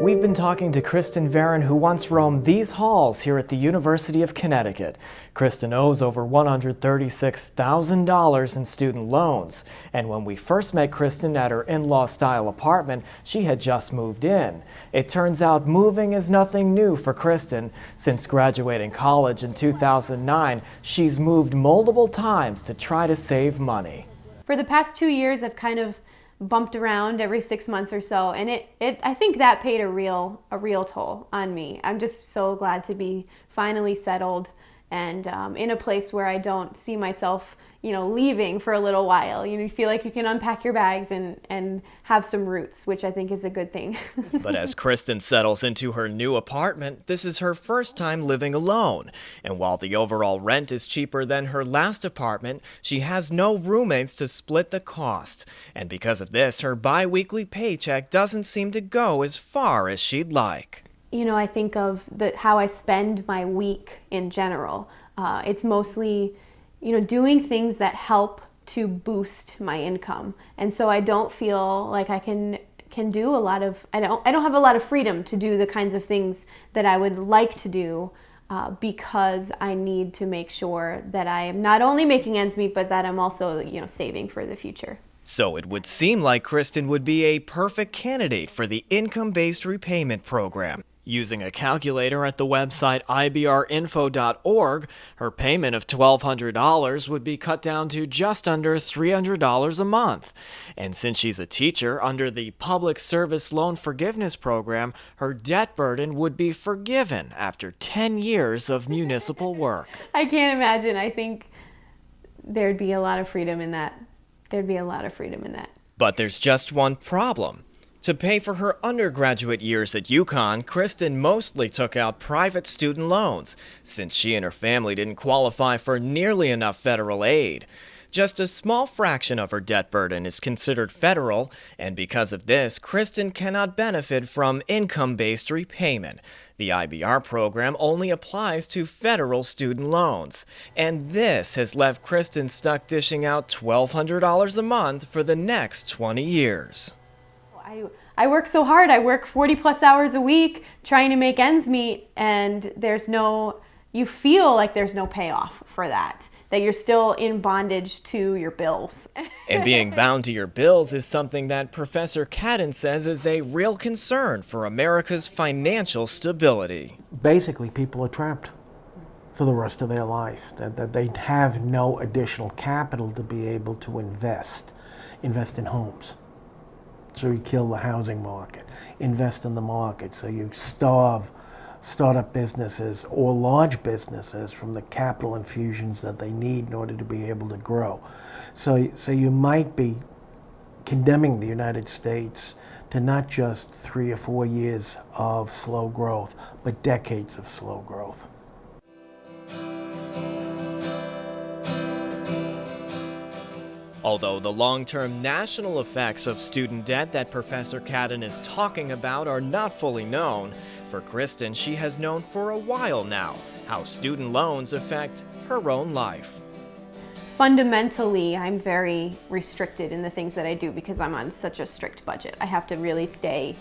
we've been talking to Kristen Varon, who once roamed these halls here at the University of Connecticut. Kristen owes over $136,000 in student loans. And when we first met Kristen at her in-law style apartment, she had just moved in. It turns out moving is nothing new for Kristen. Since graduating college in 2009, she's moved multiple times to try to save money. For the past 2 years, I've kind of bumped around every 6 months or so, and I think that paid a real toll on me. I'm just so glad to be finally settled and in a place where I don't see myself, leaving for a little while. You feel like you can unpack your bags and have some roots, which I think is a good thing. But as Kristen settles into her new apartment, this is her first time living alone. And while the overall rent is cheaper than her last apartment, she has no roommates to split the cost. And because of this, her bi-weekly paycheck doesn't seem to go as far as she'd like. I think of how I spend my week in general. It's mostly doing things that help to boost my income. And so I don't feel like I can do a lot of, I don't have a lot of freedom to do the kinds of things that I would like to do because I need to make sure that I am not only making ends meet, but that I'm also, saving for the future. So it would seem like Kristen would be a perfect candidate for the income-based repayment program. Using a calculator at the website ibrinfo.org, her payment of $1,200 would be cut down to just under $300 a month. And since she's a teacher under the Public Service Loan Forgiveness Program, her debt burden would be forgiven after 10 years of municipal work. I can't imagine. I think there'd be a lot of freedom in that. But there's just one problem. To pay for her undergraduate years at UConn, Kristen mostly took out private student loans, since she and her family didn't qualify for nearly enough federal aid. Just a small fraction of her debt burden is considered federal, and because of this, Kristen cannot benefit from income-based repayment. The IBR program only applies to federal student loans, and this has left Kristen stuck dishing out $1,200 a month for the next 20 years. I work so hard. I work 40 plus hours a week trying to make ends meet, and you feel like there's no payoff for that you're still in bondage to your bills. And being bound to your bills is something that Professor Cadden says is a real concern for America's financial stability. Basically, people are trapped for the rest of their life, that they have no additional capital to be able to invest in homes. So you kill the housing market, invest in the market, so you starve startup businesses or large businesses from the capital infusions that they need in order to be able to grow. So you might be condemning the United States to not just 3 or 4 years of slow growth, but decades of slow growth. Although the long-term national effects of student debt that Professor Cadden is talking about are not fully known, for Kristen, she has known for a while now how student loans affect her own life. Fundamentally, I'm very restricted in the things that I do because I'm on such a strict budget. I have to really stay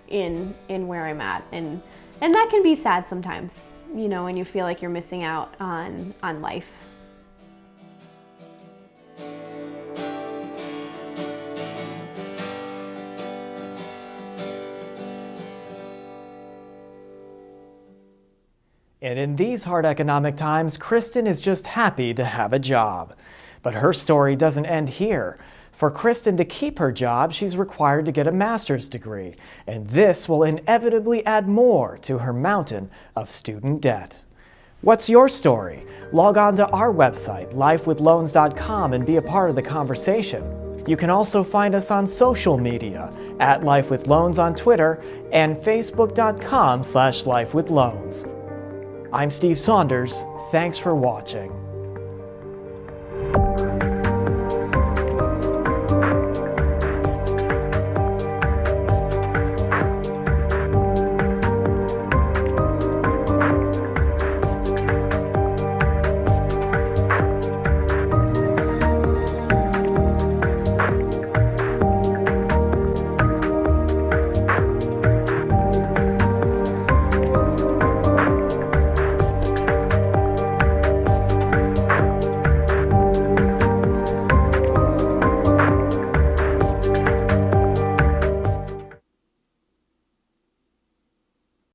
in where I'm at, and that can be sad sometimes, when you feel like you're missing out on life. And in these hard economic times, Kristen is just happy to have a job. But her story doesn't end here. For Kristen to keep her job, she's required to get a master's degree, and this will inevitably add more to her mountain of student debt. What's your story? Log on to our website, lifewithloans.com, and be a part of the conversation. You can also find us on social media, at LifeWithLoans on Twitter and Facebook.com/LifeWithLoans. I'm Steve Saunders. Thanks for watching.